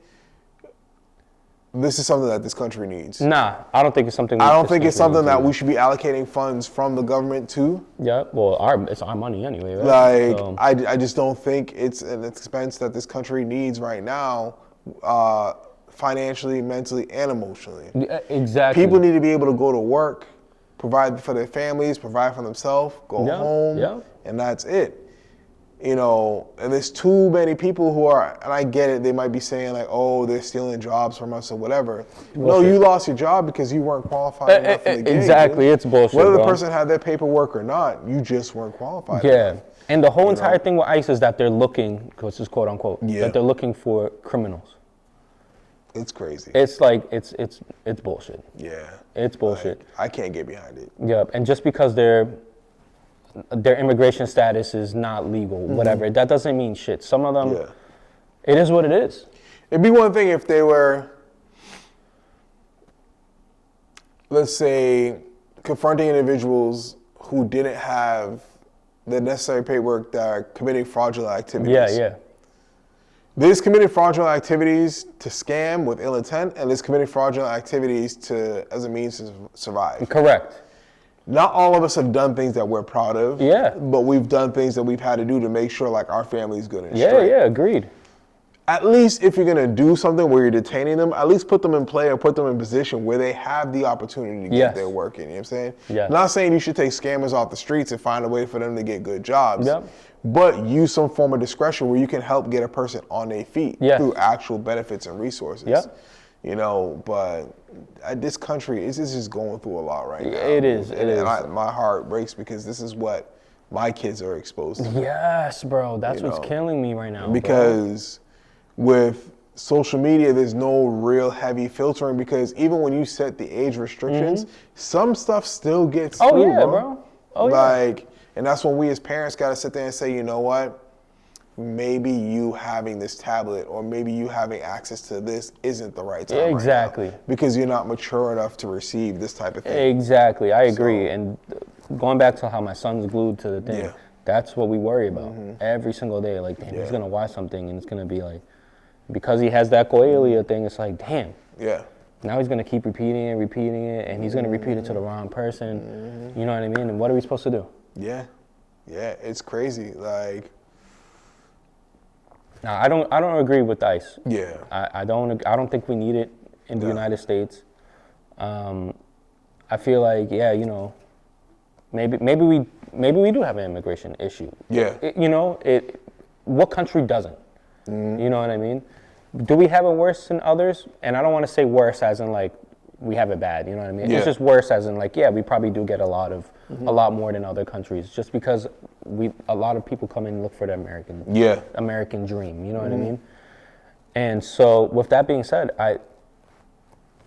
this is something that this country needs. Nah, I don't think it's something. I don't think it's something that we should be allocating funds from the government to. Yeah, well, it's our money anyway, right? Like, so. I just don't think it's an expense that this country needs right now, financially, mentally, and emotionally. Exactly. People need to be able to go to work, provide for their families, provide for themselves, go home, and that's it. You know, and there's too many people who are, and I get it, they might be saying like, oh, they're stealing jobs from us or whatever. No, you lost your job because you weren't qualified enough for the gig. Exactly, it's bullshit, whether the person had their paperwork or not, you just weren't qualified enough. And the whole entire thing with ICE is that they're looking, which is quote unquote, that they're looking for criminals. It's crazy. It's like, it's bullshit. Yeah. It's bullshit. Like, I can't get behind it. Yep, and just because their immigration status is not legal, whatever, that doesn't mean shit. Some of them, it is what it is. It'd be one thing if they were, let's say, confronting individuals who didn't have the necessary paperwork that are committing fraudulent activities. There's committing fraudulent activities to scam with ill intent, and there's committing fraudulent activities as a means to survive. Correct. Not all of us have done things that we're proud of. Yeah. But we've done things that we've had to do to make sure like our family's good and straight. Yeah, agreed. At least if you're gonna do something where you're detaining them, at least put them in play or put them in a position where they have the opportunity to get their work in. You know what I'm saying? Yeah. Not saying you should take scammers off the streets and find a way for them to get good jobs. Yep. But use some form of discretion where you can help get a person on their feet through actual benefits and resources. Yep. You know, but this country is just going through a lot right now. It is. And my heart breaks because this is what my kids are exposed to. Yes, bro. That's what's killing me right now. Because with social media, there's no real heavy filtering because even when you set the age restrictions, some stuff still gets through, bro. And that's when we as parents got to sit there and say, you know what? maybe you having this tablet or maybe you having access to this isn't the right time Exactly. right now because you're not mature enough to receive this type of thing. Exactly, I agree. And going back to how my son's glued to the thing, that's what we worry about every single day. Like, damn, he's gonna watch something and it's gonna be like, because he has that coelia thing, it's like, damn. Yeah. Now he's gonna keep repeating it, and he's gonna repeat it to the wrong person. You know what I mean? And what are we supposed to do? Yeah, it's crazy. Like, no, I don't agree with ICE. yeah, I don't think we need it in the United States. I feel like, yeah, you know, maybe we do have an immigration issue. Yeah. What country doesn't? You know what I mean? Do we have it worse than others? And I don't want to say worse as in like we have it bad. You know what I mean? Yeah. It's just worse as in like, yeah, we probably do get a lot more than other countries, just because a lot of people come in and look for the American dream. You know what I mean? And so with that being said,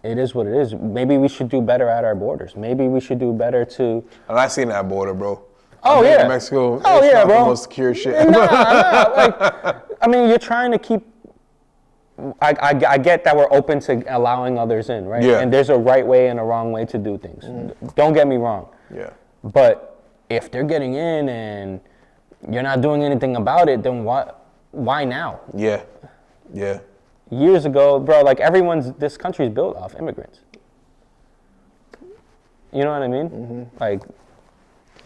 it is what it is. Maybe we should do better at our borders. Maybe we should do better to. And I seen that border, bro. Oh yeah, Mexico. Oh it's yeah, not bro. The most secure shit. Nah. Like, I mean, you're trying to keep. I get that we're open to allowing others in, right? Yeah. And there's a right way and a wrong way to do things. Don't get me wrong. Yeah. But if they're getting in and you're not doing anything about it, then why now? Yeah. Yeah. Years ago, bro, like this country's built off immigrants. You know what I mean? Like,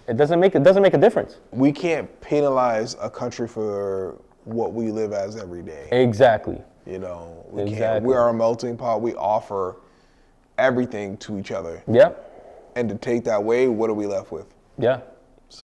it doesn't make a difference. We can't penalize a country for what we live as every day. Exactly. You know, we Exactly. can't. We are a melting pot. We offer everything to each other. Yep. And to take that away, what are we left with? Yeah.